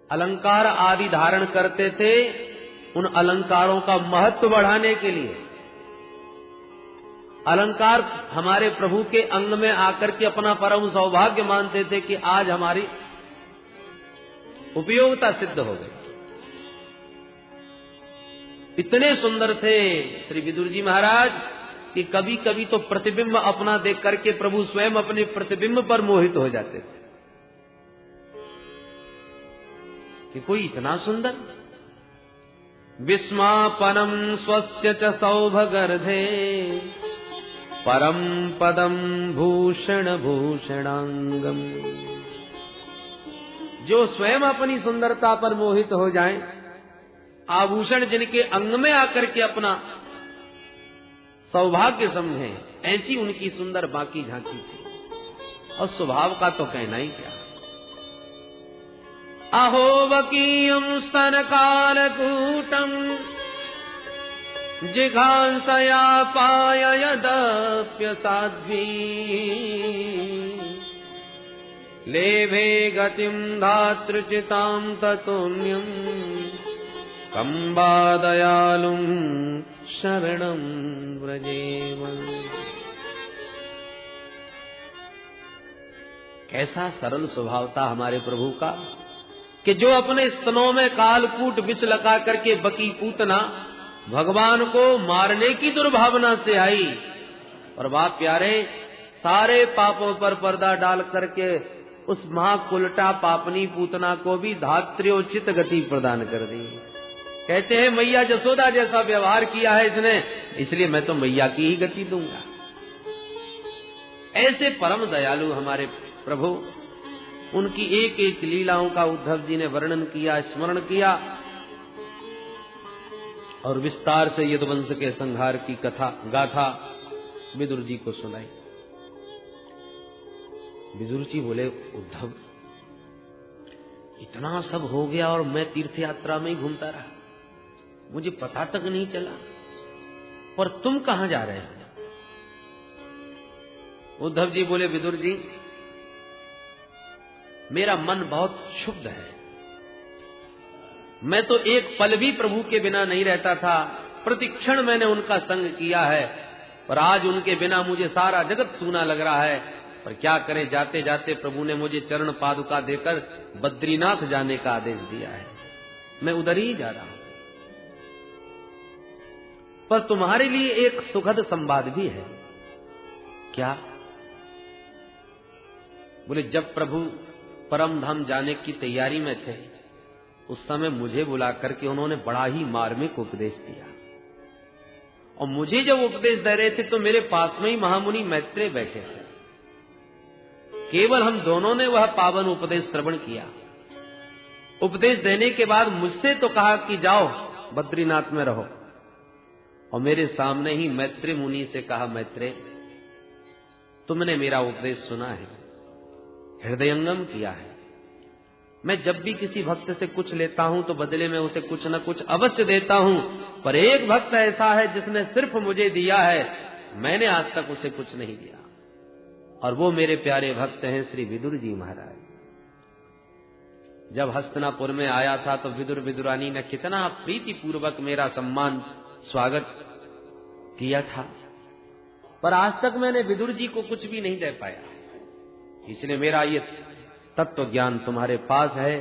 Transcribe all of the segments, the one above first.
अलंकार आदि धारण करते थे, उन अलंकारों का महत्व बढ़ाने के लिए। अलंकार हमारे प्रभु के अंग में आकर के अपना परम सौभाग्य मानते थे कि आज हमारी उपयोगिता सिद्ध हो गई। इतने सुंदर थे श्री विदुर जी महाराज कि कभी कभी तो प्रतिबिंब अपना देख करके प्रभु स्वयं अपने प्रतिबिंब पर मोहित हो जाते थे कि कोई इतना सुंदर। विस्मापनम स्वस्य च सौभगर्धे परम पदम भूषण भूषणांगम। जो स्वयं अपनी सुंदरता पर मोहित हो जाएं, आभूषण जिनके अंग में आकर के अपना सौभाग्य समझें, ऐसी उनकी सुंदर बाकी झांकी थी। और स्वभाव का तो कहना ही क्या। अहो वकीयम स्तन कालकूटम जिघांसया पाययदप्य साध्वी लेभे गतिम धातृचितां ततोन्यम कंबा दयालुं शरणं व्रजेम। कैसा सरल स्वभाव था हमारे प्रभु का कि जो अपने स्तनों में कालकूट विष लगा करके बकी पूतना भगवान को मारने की दुर्भावना से आई, और बाप प्यारे सारे पापों पर पर्दा डाल करके उस महाकुलटा पापनी पूतना को भी धात्र्योचित गति प्रदान कर दी। कहते हैं मैया जसोदा जैसा व्यवहार किया है इसने, इसलिए मैं तो मैया की ही गति दूंगा। ऐसे परम दयालु हमारे प्रभु, उनकी एक एक लीलाओं का उद्धव जी ने वर्णन किया, स्मरण किया, और विस्तार से यदुवंश के संहार की कथा गाथा विदुर जी को सुनाई। विदुर जी बोले, उद्धव इतना सब हो गया और मैं तीर्थ यात्रा में ही घूमता रहा, मुझे पता तक नहीं चला, पर तुम कहां जा रहे हो? उद्धव जी बोले, विदुर जी मेरा मन बहुत क्षुब्ध है। मैं तो एक पल भी प्रभु के बिना नहीं रहता था, प्रतिक्षण मैंने उनका संग किया है, पर आज उनके बिना मुझे सारा जगत सूना लग रहा है। पर क्या करें, जाते जाते प्रभु ने मुझे चरण पादुका देकर बद्रीनाथ जाने का आदेश दिया है, मैं उधर ही जा रहा हूं। पर तुम्हारे लिए एक सुखद संवाद भी है। क्या? बोले, जब प्रभु परम धाम जाने की तैयारी में थे, उस समय मुझे बुला करके उन्होंने बड़ा ही मार्मिक उपदेश दिया, और मुझे जब उपदेश दे रहे थे तो मेरे पास में ही महामुनि मैत्रेय बैठे थे। केवल हम दोनों ने वह पावन उपदेश श्रवण किया। उपदेश देने के बाद मुझसे तो कहा कि जाओ बद्रीनाथ में रहो, और मेरे सामने ही मैत्रेय मुनि से कहा, मैत्रेय तुमने मेरा उपदेश सुना है, हृदयंगम किया है। मैं जब भी किसी भक्त से कुछ लेता हूं तो बदले में उसे कुछ न कुछ अवश्य देता हूं, पर एक भक्त ऐसा है जिसने सिर्फ मुझे दिया है, मैंने आज तक उसे कुछ नहीं दिया, और वो मेरे प्यारे भक्त हैं श्री विदुर जी महाराज। जब हस्तिनापुर में आया था तो विदुर विदुरानी ने कितना प्रीति पूर्वक मेरा सम्मान स्वागत किया था, पर आज तक मैंने विदुर जी को कुछ भी नहीं दे पाया। इसलिए मेरा ये तत्व ज्ञान तुम्हारे पास है,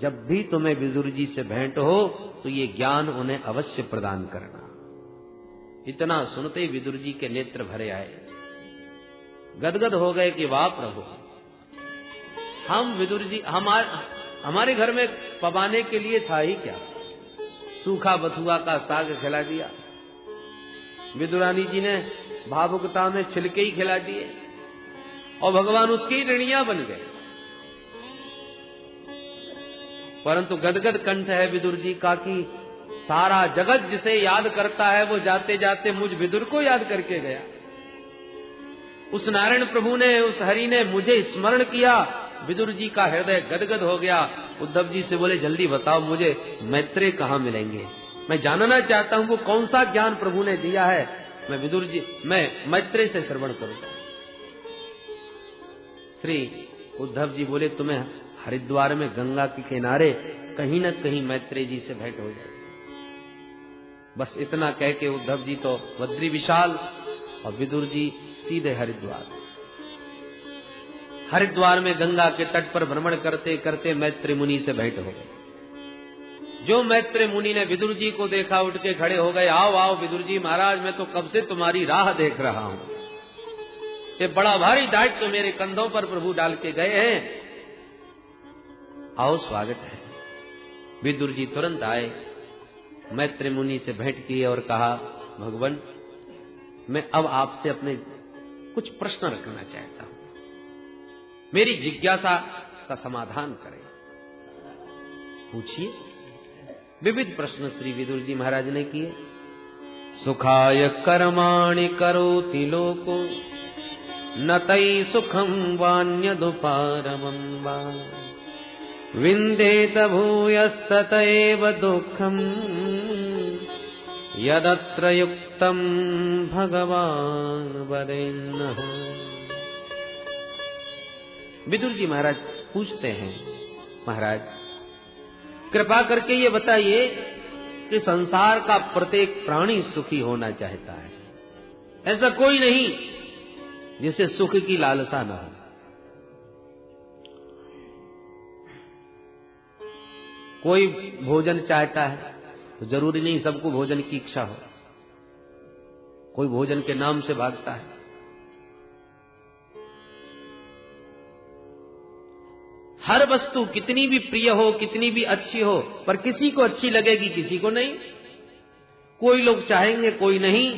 जब भी तुम्हें विदुर जी से भेंट हो तो ये ज्ञान उन्हें अवश्य प्रदान करना। इतना सुनते ही विदुर जी के नेत्र भरे आए, गदगद हो गए कि वाह प्रभु, हम विदुर जी हमारे घर में पवाने के लिए था ही क्या, सूखा बथुआ का साग खिला दिया, विदुरानी जी ने भावुकता में छिलके ही खिला दिए, और भगवान उसकी ऋणिया बन गए। परंतु गदगद कंठ है विदुर जी का कि सारा जगत जिसे याद करता है वो जाते जाते मुझ विदुर को याद करके गया। उस नारायण प्रभु ने, उस हरि ने मुझे स्मरण किया। विदुर जी का हृदय गदगद हो गया। उद्धव जी से बोले, जल्दी बताओ मुझे मैत्रेय कहाँ मिलेंगे, मैं जानना चाहता हूं वो कौन सा ज्ञान प्रभु ने दिया है, मैं मैत्रेय से श्रवण करूंगा। श्री उद्धव जी बोले, तुम्हें हरिद्वार में गंगा के किनारे कहीं न कहीं मैत्रेय जी से भेंट हो जाए। बस इतना कह के उद्धव जी तो बद्री विशाल और विदुर जी सीधे हरिद्वार। हरिद्वार में गंगा के तट पर भ्रमण करते करते मैत्रेय मुनि से भेंट हो गई। जो मैत्रेय मुनि ने विदुर जी को देखा उठ के खड़े हो गए। आओ आओ विदुर जी महाराज, मैं तो कब से तुम्हारी राह देख रहा हूं। ये बड़ा भारी दायित्व तो मेरे कंधों पर प्रभु डाल के गए हैं। आओ स्वागत है। विदुर जी तुरंत आए, मैत्रेय मुनि से भेंट की और कहा, भगवान मैं अब आपसे अपने कुछ प्रश्न रखना चाहता हूं, मेरी जिज्ञासा का समाधान करें। पूछिए। विविध प्रश्न श्री विदुर जी महाराज ने किए। सुखाय कर्माणि करोति लोको न तै सुखम वान्यदुपारमं वा विन्देत भूयस्ततैव दुःखम् यदत्र युक्तम् भगवान् वरेण्यः। विदुर जी महाराज पूछते हैं, महाराज कृपा करके ये बताइए कि संसार का प्रत्येक प्राणी सुखी होना चाहता है। ऐसा कोई नहीं जिसे सुख की लालसा न हो। कोई भोजन चाहता है तो जरूरी नहीं सबको भोजन की इच्छा हो। कोई भोजन के नाम से भागता है। हर वस्तु कितनी भी प्रिय हो, कितनी भी अच्छी हो, पर किसी को अच्छी लगेगी, किसी को नहीं। कोई लोग चाहेंगे, कोई नहीं,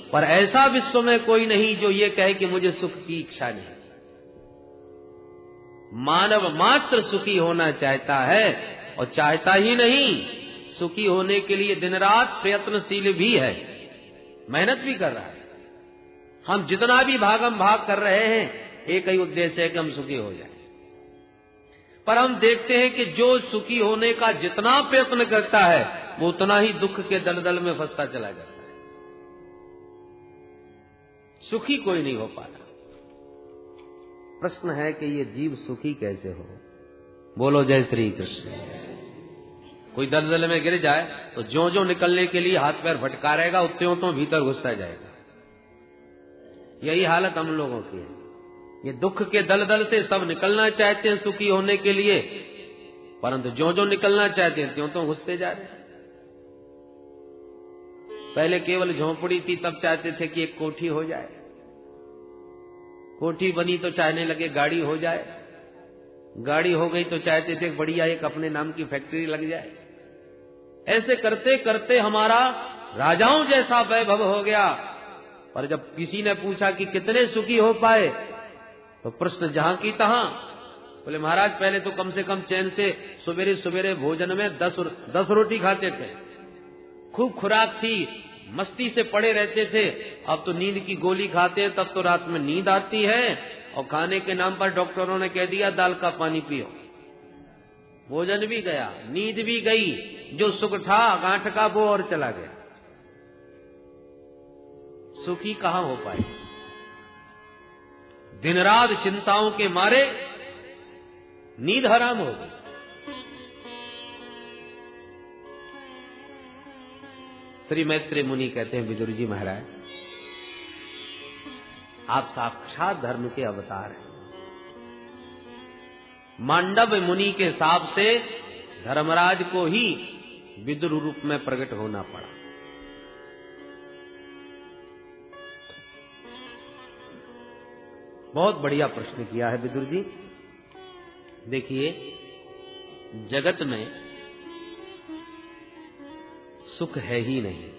पर ऐसा विश्व में कोई नहीं जो ये कहे कि मुझे सुख की इच्छा नहीं। मानव मात्र सुखी होना चाहता है, और चाहता ही नहीं, सुखी होने के लिए दिन रात प्रयत्नशील भी है, मेहनत भी कर रहा है। हम जितना भी भागम भाग कर रहे हैं, एक ही उद्देश्य है कि हम सुखी हो जाएं। पर हम देखते हैं कि जो सुखी होने का जितना प्रयत्न करता है, वो उतना ही दुख के दलदल में फंसता चला जाता है। सुखी कोई नहीं हो पाता। प्रश्न है कि ये जीव सुखी कैसे हो? बोलो जय श्री कृष्ण। कोई दलदल में गिर जाए तो ज्यों ज्यों निकलने के लिए हाथ पैर फटका रहेगा, उतने तो भीतर घुसता जाएगा। यही हालत हम लोगों की है। ये दुख के दलदल से सब निकलना चाहते हैं सुखी होने के लिए, परंतु ज्यों ज्यों निकलना चाहते हैं त्यों तो घुसते जा रहे हैं। पहले केवल झोंपड़ी थी, तब चाहते थे कि एक कोठी हो जाए। कोठी बनी तो चाहने लगे गाड़ी हो जाए। गाड़ी हो गई तो चाहते थे बढ़िया एक अपने नाम की फैक्ट्री लग जाए। ऐसे करते करते हमारा राजाओं जैसा वैभव हो गया। पर जब किसी ने पूछा कि कितने सुखी हो पाए, तो प्रश्न जहां की तहां। बोले महाराज पहले तो कम से कम चैन से सवेरे सवेरे भोजन में 10 रोटी खाते थे, खूब खुराक थी, मस्ती से पड़े रहते थे। अब तो नींद की गोली खाते हैं, तब तो रात में नींद आती है, और खाने के नाम पर डॉक्टरों ने कह दिया दाल का पानी पियो। भोजन भी गया, नींद भी गई, जो सुख था गांठ का वो और चला गया। सुखी कहां हो पाए? दिन रात चिंताओं के मारे नींद हराम हो गई। श्री मैत्रेय मुनि कहते हैं, विदुर जी महाराज आप साक्षात धर्म के अवतार हैं। मांडव मुनि के हिसाब से धर्मराज को ही विदुर रूप में प्रकट होना पड़ा। बहुत बढ़िया प्रश्न किया है विदुर जी। देखिए, जगत में सुख है ही नहीं।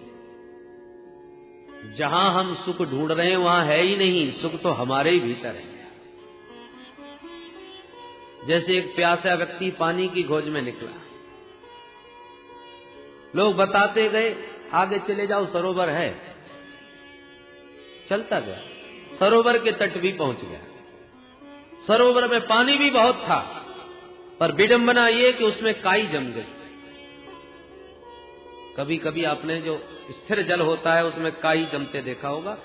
जहां हम सुख ढूंढ रहे हैं वहां है ही नहीं। सुख तो हमारे ही भीतर है। जैसे एक प्यासा व्यक्ति पानी की खोज में निकला, लोग बताते गए आगे चले जाओ सरोवर है, चलता गया, सरोवर के तट भी पहुंच गया। सरोवर में पानी भी बहुत था, पर विडंबना ये कि उसमें काई जम गई। कभी कभी आपने जो स्थिर जल होता है उसमें काई जमते देखा होगा।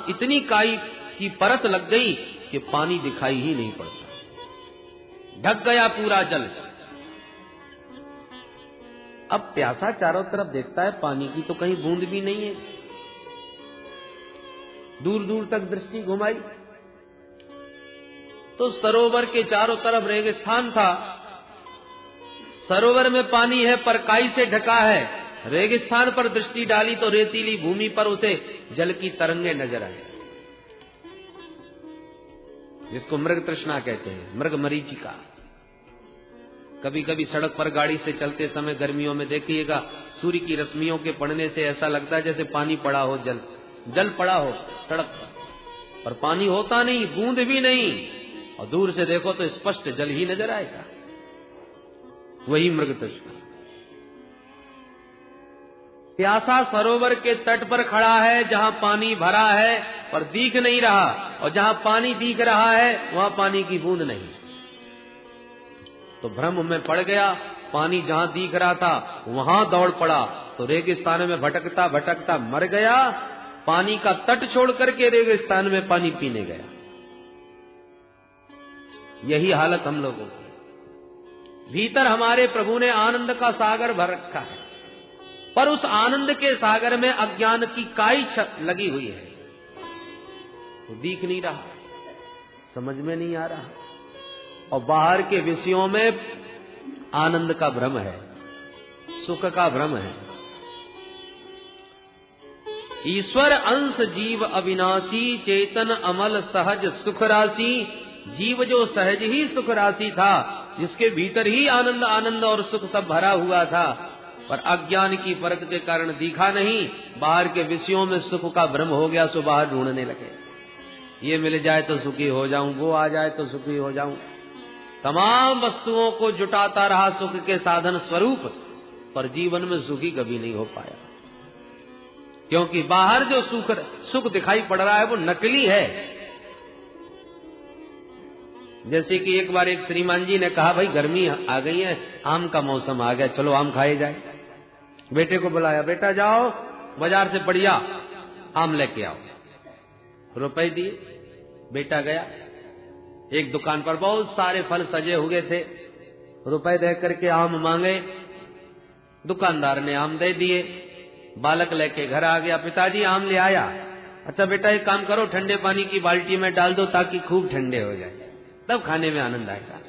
इतनी काई की परत लग गई कि पानी दिखाई ही नहीं पड़ता। ढक गया पूरा जल। अब प्यासा चारों तरफ देखता है, पानी की तो कहीं बूंद भी नहीं है। दूर दूर तक दृष्टि घुमाई तो सरोवर के चारों तरफ रेगिस्तान था। सरोवर में पानी है पर काई से ढका है। रेगिस्तान पर दृष्टि डाली तो रेतीली भूमि पर उसे जल की तरंगे नजर आई, जिसको मृग तृष्णा कहते हैं, मृग मरीचिका। कभी कभी सड़क पर गाड़ी से चलते समय गर्मियों में देखिएगा, सूर्य की रश्मियों के पड़ने से ऐसा लगता है जैसे पानी पड़ा हो, जल पड़ा हो सड़क पर पानी होता नहीं, बूंद भी नहीं, और दूर से देखो तो स्पष्ट जल ही नजर आएगा। वही मृग तृष्णा। प्यासा सरोवर के तट पर खड़ा है जहां पानी भरा है पर दिख नहीं रहा, और जहां पानी दिख रहा है वहां पानी की बूंद नहीं। तो भ्रम में पड़ गया, पानी जहां दिख रहा था वहां दौड़ पड़ा, तो रेगिस्तान में भटकता भटकता मर गया। पानी का तट छोड़ करके रेगिस्तान में पानी पीने गया। यही हालत हम लोगों की। भीतर हमारे प्रभु ने आनंद का सागर भर रखा है, पर उस आनंद के सागर में अज्ञान की काई लगी हुई है। तो दिख नहीं रहा, समझ में नहीं आ रहा, और बाहर के विषयों में आनंद का भ्रम है, सुख का भ्रम है। ईश्वर अंश जीव अविनाशी, चेतन अमल सहज सुख राशि। जीव जो सहज ही सुख राशि था, जिसके भीतर ही आनंद आनंद और सुख सब भरा हुआ था, पर अज्ञान की परख के कारण दिखा नहीं। बाहर के विषयों में सुख का भ्रम हो गया, सो बाहर ढूंढने लगे। ये मिल जाए तो सुखी हो जाऊं, वो आ जाए तो सुखी हो जाऊं। तमाम वस्तुओं को जुटाता रहा सुख के साधन स्वरूप, पर जीवन में सुखी कभी नहीं हो पाया, क्योंकि बाहर जो सुख दिखाई पड़ रहा है वो नकली है। जैसे कि एक बार एक श्रीमान जी ने कहा, भाई गर्मी आ गई है, आम का मौसम आ गया, चलो आम खाए जाए। बेटे को बुलाया, बेटा जाओ बाजार से बढ़िया आम लेके आओ। रुपए दिए, बेटा गया। एक दुकान पर बहुत सारे फल सजे हुए थे, रुपए दे करके आम मांगे, दुकानदार ने आम दे दिए। बालक लेके घर आ गया, पिताजी आम ले आया। अच्छा बेटा एक काम करो, ठंडे पानी की बाल्टी में डाल दो ताकि खूब ठंडे हो जाए, तब खाने में आनंद आएगा।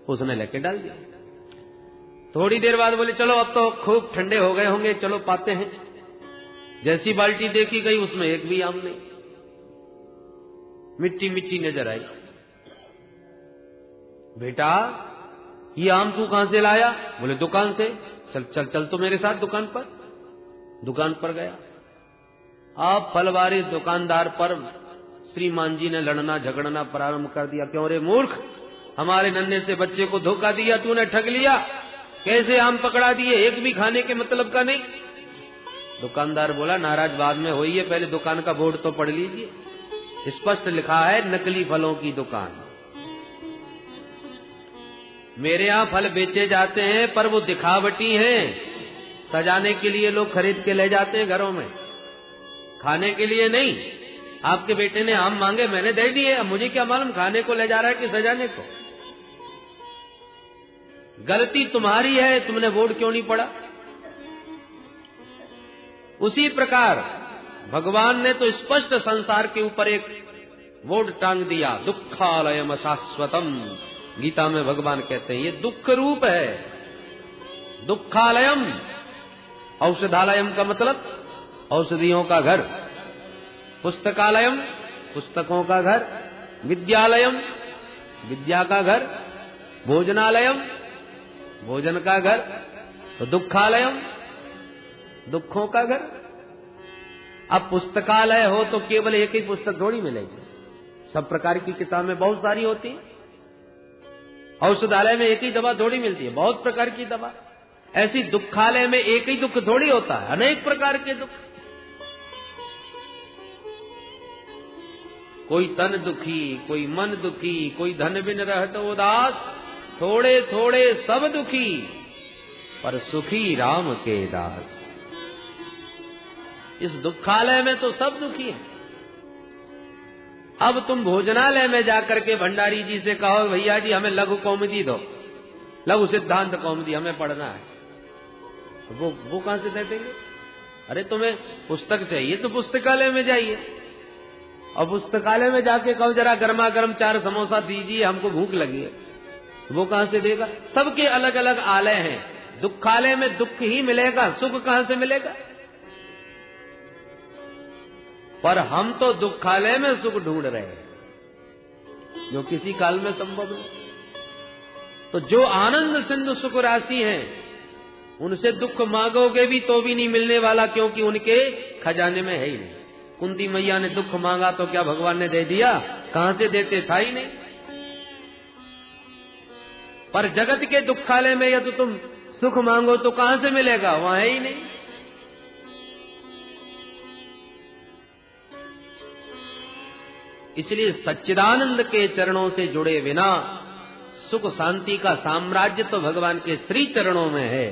उसने लेके डाल दिया। थोड़ी देर बाद बोले चलो अब तो खूब ठंडे हो गए होंगे, चलो पाते हैं। जैसी बाल्टी देखी गई उसमें एक भी आम नहीं, मिट्टी मिट्टी नजर आई। बेटा ये आम तू कहां से लाया? बोले दुकान से। चल चल चल तो मेरे साथ दुकान पर। दुकान पर गया। आप फलवारी दुकानदार पर श्रीमान जी ने लड़ना झगड़ना प्रारंभ कर दिया। क्यों रे मूर्ख, हमारे नन्हे से बच्चे को धोखा दिया, तूने ठग लिया, कैसे आम पकड़ा दिए, एक भी खाने के मतलब का नहीं। दुकानदार बोला नाराज बाद में होइए, पहले दुकान का बोर्ड तो पढ़ लीजिए, स्पष्ट लिखा है नकली फलों की दुकान। मेरे यहां फल बेचे जाते हैं पर वो दिखावटी हैं, सजाने के लिए लोग खरीद के ले जाते हैं घरों में, खाने के लिए नहीं। आपके बेटे ने आम मांगे, मैंने दे दिए, अब मुझे क्या मालूम खाने को ले जा रहा है कि सजाने को। गलती तुम्हारी है, तुमने बोर्ड क्यों नहीं पढ़ा। उसी प्रकार भगवान ने तो स्पष्ट संसार के ऊपर एक बोर्ड टांग दिया, दुखालयम अशाश्वतम। गीता में भगवान कहते हैं ये दुख रूप है। दुखालयम, औषधालयम का मतलब औषधियों का घर, पुस्तकालयम पुस्तकों का घर, विद्यालयम विद्या का घर, भोजनालयम भोजन का घर, तो दुखालयम दुखों का घर। अब पुस्तकालय हो तो केवल एक ही पुस्तक थोड़ी मिलेगी, सब प्रकार की किताबें बहुत सारी होती हैं। औषधालय में एक ही दवा थोड़ी मिलती है, बहुत प्रकार की दवा। ऐसी दुखालय में एक ही दुख थोड़ी होता है, अनेक प्रकार के दुख। कोई तन दुखी, कोई मन दुखी, कोई धन बिन रहत उदास, थोड़े थोड़े सब दुखी, पर सुखी राम के दास। इस दुखालय में तो सब दुखी हैं। अब तुम भोजनालय में जाकर के भंडारी जी से कहो भैया जी हमें लघु कौमुदी दो, लघु सिद्धांत कौमुदी हमें पढ़ना है, तो वो कहां से दे देंगे? अरे तुम्हें पुस्तक चाहिए तो पुस्तकालय में जाइए, और पुस्तकालय में जाके कहो जरा गर्मा गर्म 4 समोसा दीजिए हमको भूख लगी है, वो कहां से देगा? सबके अलग अलग आलय हैं, दुखालय में दुख ही मिलेगा, सुख कहां से मिलेगा? पर हम तो दुखालय में सुख ढूंढ रहे हैं, जो किसी काल में संभव नहीं। तो जो आनंद सिंधु सुख राशि हैं, उनसे दुख मांगोगे भी तो भी नहीं मिलने वाला, क्योंकि उनके खजाने में है ही नहीं। कुंती मैया ने दुख मांगा तो क्या भगवान ने दे दिया? कहां से देते, था ही नहीं। पर जगत के दुखालय में यदि तुम सुख मांगो तो कहां से मिलेगा? वहां है ही नहीं। इसलिए सच्चिदानंद के चरणों से जुड़े बिना सुख शांति का साम्राज्य तो भगवान के श्री चरणों में है।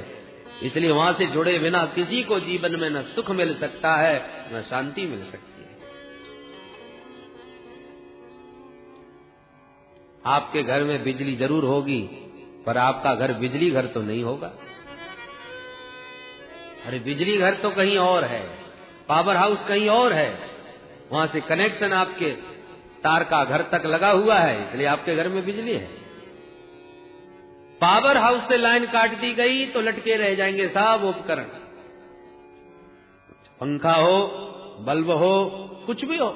इसलिए वहां से जुड़े बिना किसी को जीवन में न सुख मिल सकता है न शांति मिल सकती है। आपके घर में बिजली जरूर होगी, पर आपका घर बिजली घर तो नहीं होगा। अरे बिजली घर तो कहीं और है, पावर हाउस कहीं और है, वहां से कनेक्शन आपके तार का घर तक लगा हुआ है, इसलिए आपके घर में बिजली है। पावर हाउस से लाइन काट दी गई तो लटके रह जाएंगे सब उपकरण, पंखा हो, बल्ब हो, कुछ भी हो,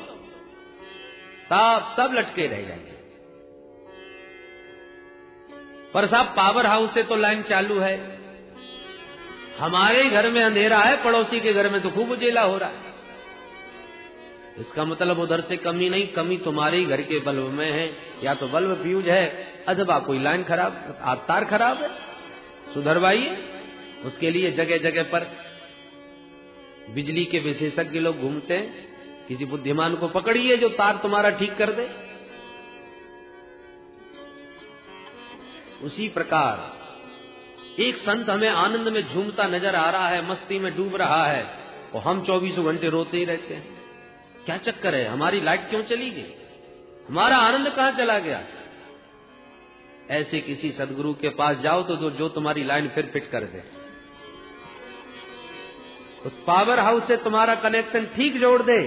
सब लटके रह जाएंगे। पर साहब पावर हाउस से तो लाइन चालू है, हमारे घर में अंधेरा है, पड़ोसी के घर में तो खूब उजेला हो रहा है। इसका मतलब उधर से कमी नहीं, कमी तुम्हारे ही घर के बल्ब में है, या तो बल्ब फ्यूज है अथवा कोई लाइन खराब, तार खराब है, सुधरवाइए। उसके लिए जगह जगह पर बिजली के विशेषज्ञ लोग घूमते हैं, किसी बुद्धिमान को पकड़िए जो तार तुम्हारा ठीक कर दे। उसी प्रकार एक संत हमें आनंद में झूमता नजर आ रहा है, मस्ती में डूब रहा है, और हम 24 घंटे रोते ही रहते हैं। क्या चक्कर है? हमारी लाइट क्यों चली गई? हमारा आनंद कहां चला गया? ऐसे किसी सदगुरु के पास जाओ तो जो तुम्हारी लाइन फिर फिट कर दे, उस पावर हाउस से तुम्हारा कनेक्शन ठीक जोड़ दे,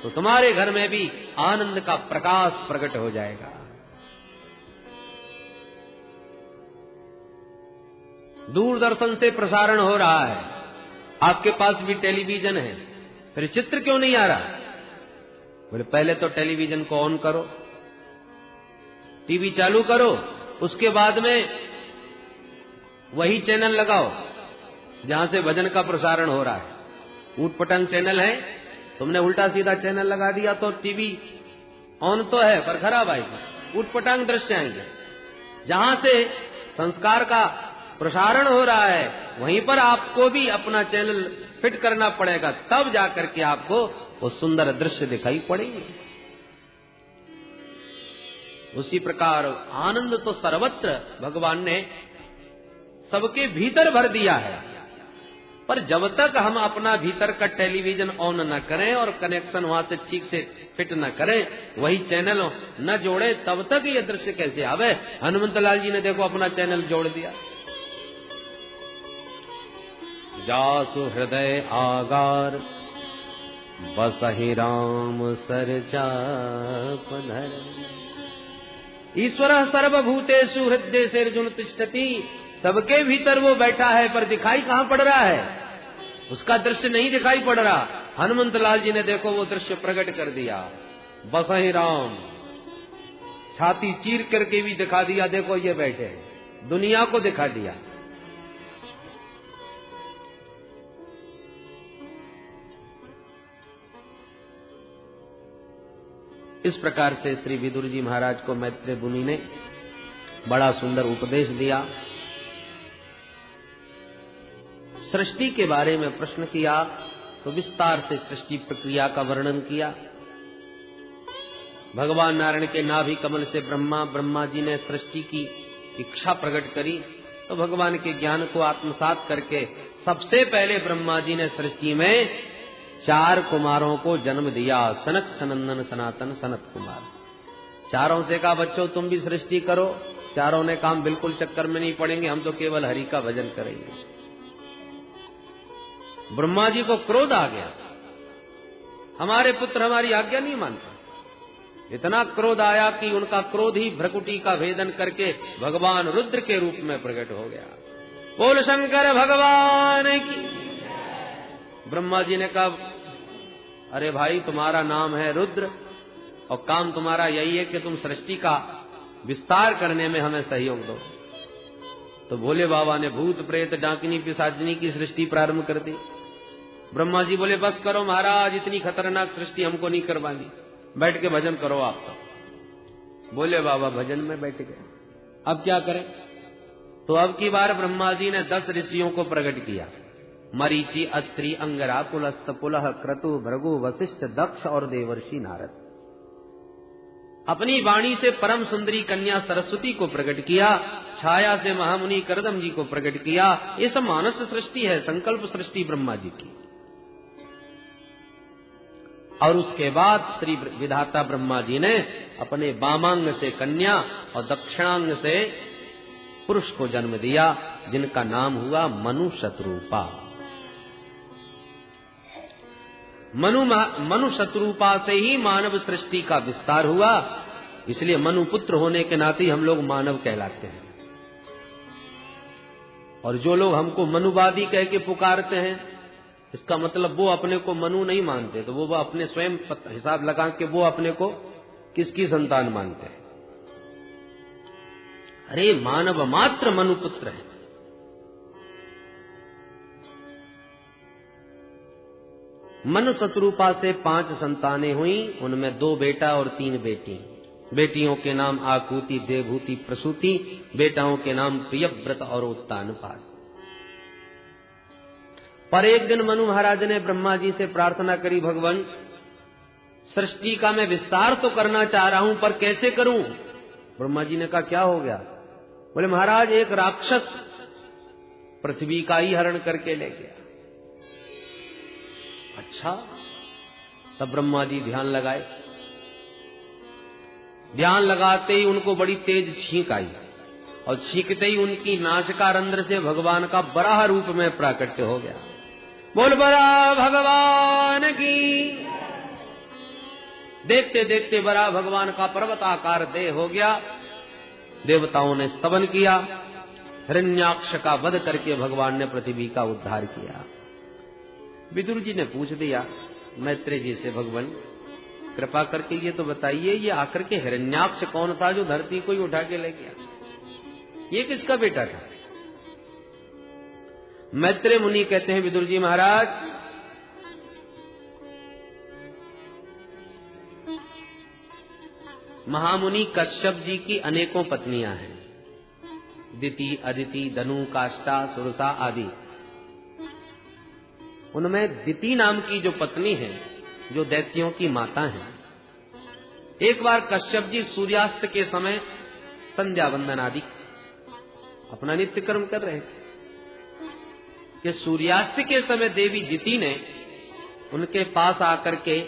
तो तुम्हारे घर में भी आनंद का प्रकाश प्रकट हो जाएगा। दूरदर्शन से प्रसारण हो रहा है, आपके पास भी टेलीविजन है, फिर चित्र क्यों नहीं आ रहा? बोले पहले तो टेलीविजन को ऑन करो, टीवी चालू करो, उसके बाद में वही चैनल लगाओ जहां से भजन का प्रसारण हो रहा है। ऊटपटांग चैनल है, तुमने उल्टा सीधा चैनल लगा दिया तो टीवी ऑन तो है पर खराब आएगी, ऊटपटांग दृश्य आएंगे। जहां से संस्कार का प्रसारण हो रहा है वहीं पर आपको भी अपना चैनल फिट करना पड़ेगा, तब जाकर के आपको वो सुंदर दृश्य दिखाई पड़ेंगे। उसी प्रकार आनंद तो सर्वत्र भगवान ने सबके भीतर भर दिया है, पर जब तक हम अपना भीतर का टेलीविजन ऑन न करें और कनेक्शन वहां से ठीक से फिट न करें, वही चैनल न जोड़े, तब तक ये दृश्य कैसे आवे? हनुमंतलाल जी ने देखो अपना चैनल जोड़ दिया। जासु हृदय आगार बसहि राम सरचापधर, ईश्वर सर्वभूतेषु हृदय से अर्जुन तिष्ठति। सबके भीतर वो बैठा है, पर दिखाई कहां पड़ रहा है? उसका दृश्य नहीं दिखाई पड़ रहा। हनुमंतलाल जी ने देखो वो दृश्य प्रकट कर दिया। बसहि राम, छाती चीर करके भी दिखा दिया, देखो ये बैठे, दुनिया को दिखा दिया। इस प्रकार से श्री विदुर जी महाराज को मैत्रेय मुनि ने बड़ा सुंदर उपदेश दिया। सृष्टि के बारे में प्रश्न किया तो विस्तार से सृष्टि प्रक्रिया का वर्णन किया। भगवान नारायण के नाभि कमल से ब्रह्मा जी ने सृष्टि की इच्छा प्रकट करी, तो भगवान के ज्ञान को आत्मसात करके सबसे पहले ब्रह्मा जी ने सृष्टि में 4 कुमारों को जन्म दिया, सनक सनंदन सनातन सनत कुमार। चारों से कहा बच्चों तुम भी सृष्टि करो। चारों ने काम बिल्कुल चक्कर में नहीं पड़ेंगे, हम तो केवल हरि का भजन करेंगे। ब्रह्मा जी को क्रोध आ गया, हमारे पुत्र हमारी आज्ञा नहीं मानते। इतना क्रोध आया कि उनका क्रोध ही भ्रकुटी का भेदन करके भगवान रुद्र के रूप में प्रकट हो गया। बोल शंकर भगवान की। ब्रह्मा जी ने कहा अरे भाई तुम्हारा नाम है रुद्र और काम तुम्हारा यही है कि तुम सृष्टि का विस्तार करने में हमें सहयोग दो। तो भोले बाबा ने भूत प्रेत डाकिनी पिशाचिनी की सृष्टि प्रारंभ कर दी। ब्रह्मा जी बोले बस करो महाराज, इतनी खतरनाक सृष्टि हमको नहीं करवानी, बैठ के भजन करो आप। तो बोले बाबा भजन में बैठ गए। अब क्या करें? तो अब की बार ब्रह्मा जी ने 10 ऋषियों को प्रकट किया, मरीचि, अत्रि, अंगरा, पुलस्त, पुलह, क्रतु, भृगु, वशिष्ठ, दक्ष और देवर्षि नारद। अपनी वाणी से परम सुंदरी कन्या सरस्वती को प्रकट किया, छाया से महामुनि करदम जी को प्रकट किया। ये सब मानस सृष्टि है, संकल्प सृष्टि ब्रह्मा जी की। और उसके बाद श्री विधाता ब्रह्मा जी ने अपने वामांग से कन्या और दक्षिणांग से पुरुष को जन्म दिया, जिनका नाम हुआ मनु शत्रुपा। मनु शत्रुपा से ही मानव सृष्टि का विस्तार हुआ, इसलिए मनु पुत्र होने के नाते हम लोग मानव कहलाते हैं। और जो लोग हमको मनुवादी कह के पुकारते हैं, इसका मतलब वो अपने को मनु नहीं मानते, तो वो अपने स्वयं हिसाब लगा के वो अपने को किसकी संतान मानते हैं। अरे मानव मात्र मनुपुत्र है। मनु शत्रुपा से 5 संतानें हुई, उनमें 2 बेटा और 3 बेटी। बेटियों के नाम आकुति, देवभूति, प्रसूति, बेटाओं के नाम प्रियव्रत और उत्तानपाद। पर एक दिन मनु महाराज ने ब्रह्मा जी से प्रार्थना करी, भगवान सृष्टि का मैं विस्तार तो करना चाह रहा हूं, पर कैसे करूं? ब्रह्मा जी ने कहा क्या हो गया? बोले महाराज एक राक्षस पृथ्वी का ही हरण करके ले गया। अच्छा, तब ब्रह्मा जी ध्यान लगाए। ध्यान लगाते ही उनको बड़ी तेज छींक आई और छींकते ही उनकी नासिका रंध्र से भगवान का बराह रूप में प्राकट्य हो गया। बोल बरा भगवान की। देखते देखते बरा भगवान का पर्वताकार देह हो गया। देवताओं ने स्तवन किया, हिरण्याक्ष का वध करके भगवान ने पृथ्वी का उद्धार किया। विदुर जी ने पूछ दिया मैत्रेय जी से, भगवान कृपा करके ये तो बताइए, ये आकर के हिरण्याक्ष कौन था जो धरती को ही उठा के ले गया? ये किसका बेटा था? मैत्रेय मुनि कहते हैं, विदुर जी महाराज, महामुनि कश्यप जी की अनेकों पत्नियां हैं, दिति, अदिति, धनु, काष्ठा, सुरसा आदि। उनमें दिति नाम की जो पत्नी है, जो दैत्यों की माता है, एक बार कश्यप जी सूर्यास्त के समय संध्या वंदन आदि अपना नित्य कर्म कर रहे थे कि सूर्यास्त के समय देवी दिति ने उनके पास आकर के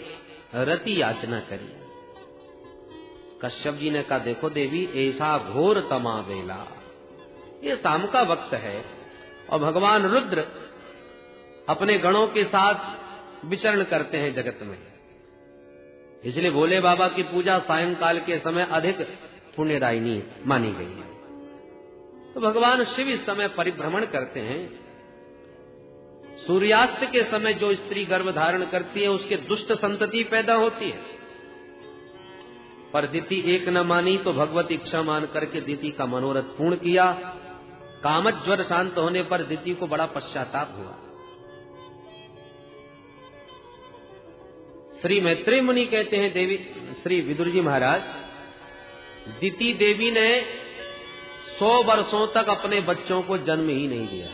रति याचना करी। कश्यप जी ने कहा, देखो देवी, ऐसा घोर तमा बेला, ये शाम का वक्त है और भगवान रुद्र अपने गणों के साथ विचरण करते हैं जगत में, इसलिए भोले बाबा की पूजा सायंकाल के समय अधिक पुण्यदायिनी मानी गई है। तो भगवान शिव इस समय परिभ्रमण करते हैं। सूर्यास्त के समय जो स्त्री गर्भ धारण करती है उसके दुष्ट संतति पैदा होती है, पर दिति एक न मानी तो भगवत इच्छा मान करके दिति का मनोरथ पूर्ण किया। कामज्वर शांत होने पर दिति को बड़ा पश्चाताप हुआ। श्री मैत्रेय मुनि कहते हैं, देवी श्री विदुर जी महाराज, दिति देवी ने 100 वर्षों तक अपने बच्चों को जन्म ही नहीं दिया,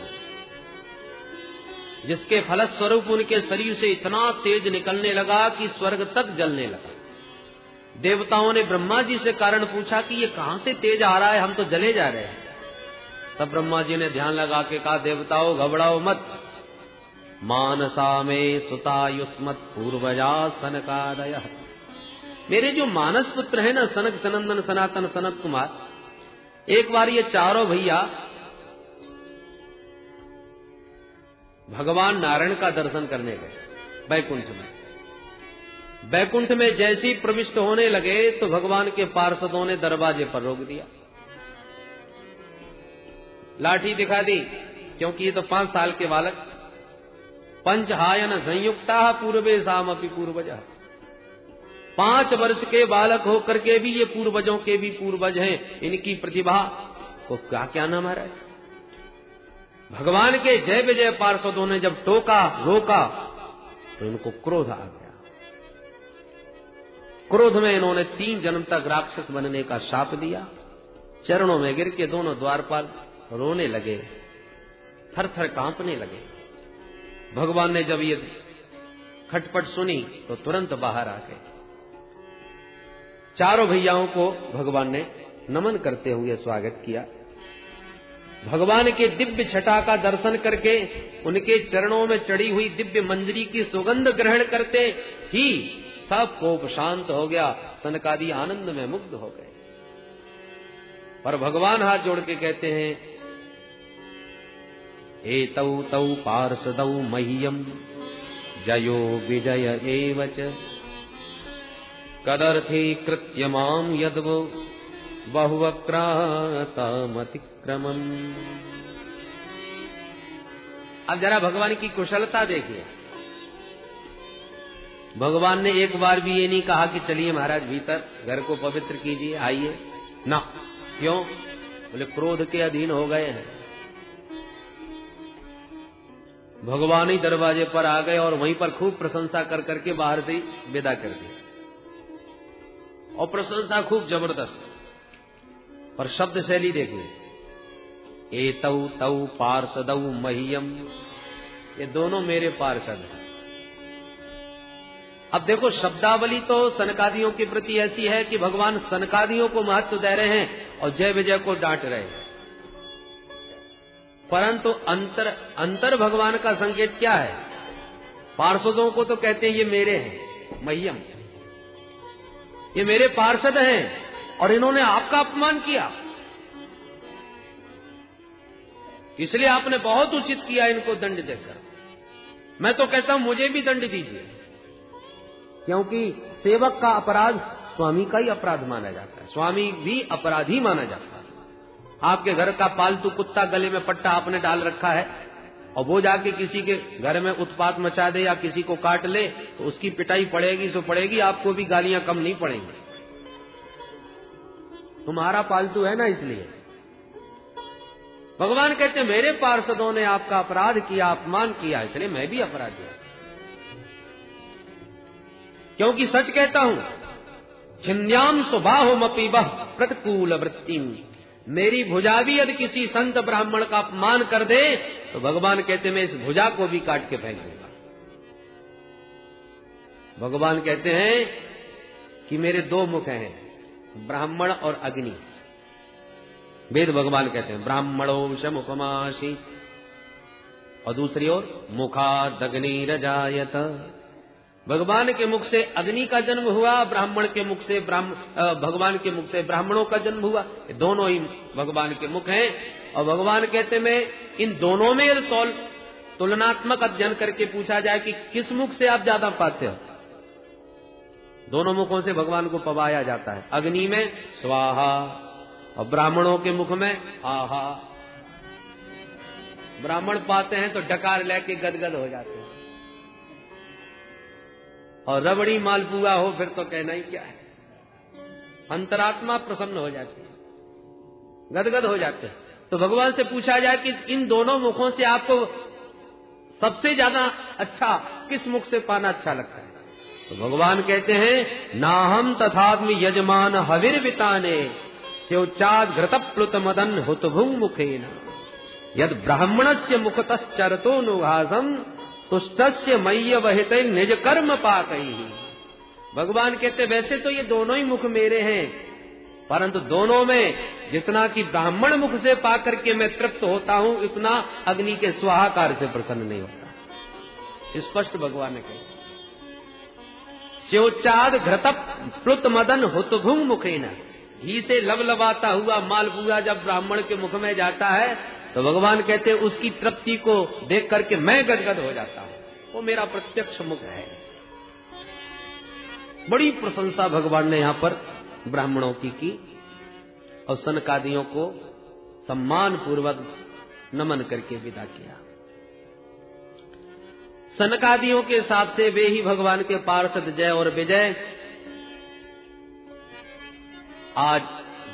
जिसके फलस्वरूप उनके शरीर से इतना तेज निकलने लगा कि स्वर्ग तक जलने लगा। देवताओं ने ब्रह्मा जी से कारण पूछा कि ये कहां से तेज आ रहा है, हम तो जले जा रहे हैं। तब ब्रह्मा जी ने ध्यान लगा के कहा, देवताओं घबराओ मत, मानसा में सुतायुष्मत पूर्वजा सनकादयः। मेरे जो मानस पुत्र है ना, सनक, सनंदन, सनातन, सनत कुमार, एक बार ये चारों भैया भगवान नारायण का दर्शन करने गए बैकुंठ में। बैकुंठ में जैसे ही प्रविष्ट होने लगे तो भगवान के पार्षदों ने दरवाजे पर रोक दिया, लाठी दिखा दी, क्योंकि ये तो 5 साल के बालक, पंचहायन संयुक्ता पूर्वे सामपि पूर्वजः, 5 वर्ष के बालक होकर के भी ये पूर्वजों के भी पूर्वज हैं, इनकी प्रतिभा को क्या नाम आ रहा है। भगवान के जय विजय पार्षदों ने जब टोका रोका तो इनको क्रोध आ गया। क्रोध में इन्होंने 3 जन्म तक राक्षस बनने का शाप दिया। चरणों में गिर के दोनों द्वारपाल रोने लगे, थर थर कांपने लगे। भगवान ने जब ये खटपट सुनी तो तुरंत बाहर आ गए। चारों भैयाओं को भगवान ने नमन करते हुए स्वागत किया। भगवान के दिव्य छटा का दर्शन करके उनके चरणों में चढ़ी हुई दिव्य मंजरी की सुगंध ग्रहण करते ही सब कोप शांत हो गया। सनकादि आनंद में मुग्ध हो गए। पर भगवान हाथ जोड़ के कहते हैं, एतौ तौ पार्षदौ मह्यम जयो विजय एवच कदर्थे कृत्य माम यद्वो बहुवक्रातमतिक्रमम्। अब जरा भगवान की कुशलता देखिए। भगवान ने एक बार भी ये नहीं कहा कि चलिए महाराज भीतर घर को पवित्र कीजिए, आइए ना। क्यों? बोले क्रोध के अधीन हो गए हैं। भगवान ही दरवाजे पर आ गए और वहीं पर खूब प्रशंसा कर करके बाहर से ही विदा कर दिया, और प्रशंसा खूब जबरदस्त। पर शब्द शैली देखिए, एतौ तौ पार्षदौ मह्यम, ये दोनों मेरे पार्षद हैं। अब देखो शब्दावली तो सनकादियों के प्रति ऐसी है कि भगवान सनकादियों को महत्व दे रहे हैं और जय विजय को डांट रहे हैं। परंतु अंतर भगवान का संकेत क्या है? पार्षदों को तो कहते हैं ये मेरे हैं, मह्यम, ये मेरे पार्षद हैं और इन्होंने आपका अपमान किया, इसलिए आपने बहुत उचित किया इनको दंड देकर। मैं तो कहता हूं मुझे भी दंड दीजिए, क्योंकि सेवक का अपराध स्वामी का ही अपराध माना जाता है। स्वामी भी अपराधी माना जाता है। आपके घर का पालतू कुत्ता गले में पट्टा आपने डाल रखा है और वो जाके किसी के घर में उत्पात मचा दे या किसी को काट ले तो उसकी पिटाई पड़ेगी सो पड़ेगी, आपको भी गालियां कम नहीं पड़ेंगी। तुम्हारा पालतू है ना, इसलिए भगवान कहते हैं मेरे पार्षदों ने आपका अपराध किया, अपमान किया, इसलिए मैं भी अपराधी हूं। क्योंकि सच कहता हूं, छिन्द्याम सुबाहुमपि वह प्रतिकूल वृत्तिम, मेरी भुजा भी यदि किसी संत ब्राह्मण का अपमान कर दे तो भगवान कहते मैं इस भुजा को भी काट के फेंक दूंगा। भगवान कहते हैं कि मेरे 2 मुख हैं, ब्राह्मण और अग्नि। वेद भगवान कहते हैं ब्राह्मणो शमुखमासी, और दूसरी ओर मुखादग्निरजायत। भगवान के मुख से अग्नि का जन्म हुआ, ब्राह्मण के मुख से भगवान के मुख से ब्राह्मणों का जन्म हुआ। दोनों ही भगवान के मुख हैं। और भगवान कहते मैं इन दोनों में यदि तुलनात्मक अध्ययन करके पूछा जाए कि किस मुख से आप ज्यादा पाते हो, दोनों मुखों से भगवान को पवाया जाता है। अग्नि में स्वाहा और ब्राह्मणों के मुख में आहा। ब्राह्मण पाते हैं तो डकार लेके गदगद हो जाते हैं, और रबड़ी मालपुआ हो फिर तो कहना ही क्या है। अंतरात्मा प्रसन्न हो जाती है, गदगद हो जाते हैं। तो भगवान से पूछा जाए कि इन दोनों मुखों से आपको सबसे ज्यादा अच्छा किस मुख से पाना अच्छा लगता है, तो भगवान कहते हैं नाहम तथात्म यजमान हविर्विताने स्योच्चाद घृतप्लुत मदन हुतभुंग मुखेन यद ब्राह्मणस्य मुखतश्चरतो नुघासम तुष्टस्य मय्य वहित निज कर्म पाकई। भगवान कहते वैसे तो ये दोनों ही मुख मेरे हैं, परंतु दोनों में जितना कि ब्राह्मण मुख से पाकर के मैं तृप्त होता हूं, इतना अग्नि के स्वाहाकार से प्रसन्न नहीं होता। स्पष्ट भगवान ने कहा। स्योच्चाद घृतप प्लुत मदन हुतभुंग मुखेन, घी से लबलबाता हुआ मालपुआ जब ब्राह्मण के मुख में जाता है तो भगवान कहते हैं उसकी तृप्ति को देख करके मैं गदगद हो जाता हूं, वो मेरा प्रत्यक्ष मुख है। बड़ी प्रशंसा भगवान ने यहां पर ब्राह्मणों की और सनकादियों को सम्मान पूर्वक नमन करके विदा किया। सनकादियों के हिसाब से वे ही भगवान के पार्षद जय और विजय आज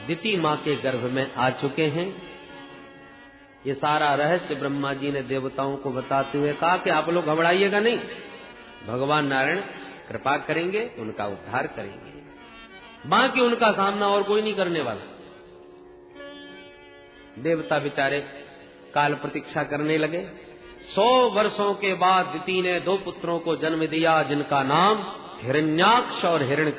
दिति मां के गर्भ में आ चुके हैं। ये सारा रहस्य ब्रह्मा जी ने देवताओं को बताते हुए कहा कि आप लोग घबराइएगा नहीं, भगवान नारायण कृपा करेंगे, उनका उद्धार करेंगे, बाकी उनका सामना और कोई नहीं करने वाला। देवता बेचारे काल प्रतीक्षा करने लगे। 100 वर्षों के बाद दिति ने 2 पुत्रों को जन्म दिया जिनका नाम हिरण्याक्ष और हिरण्य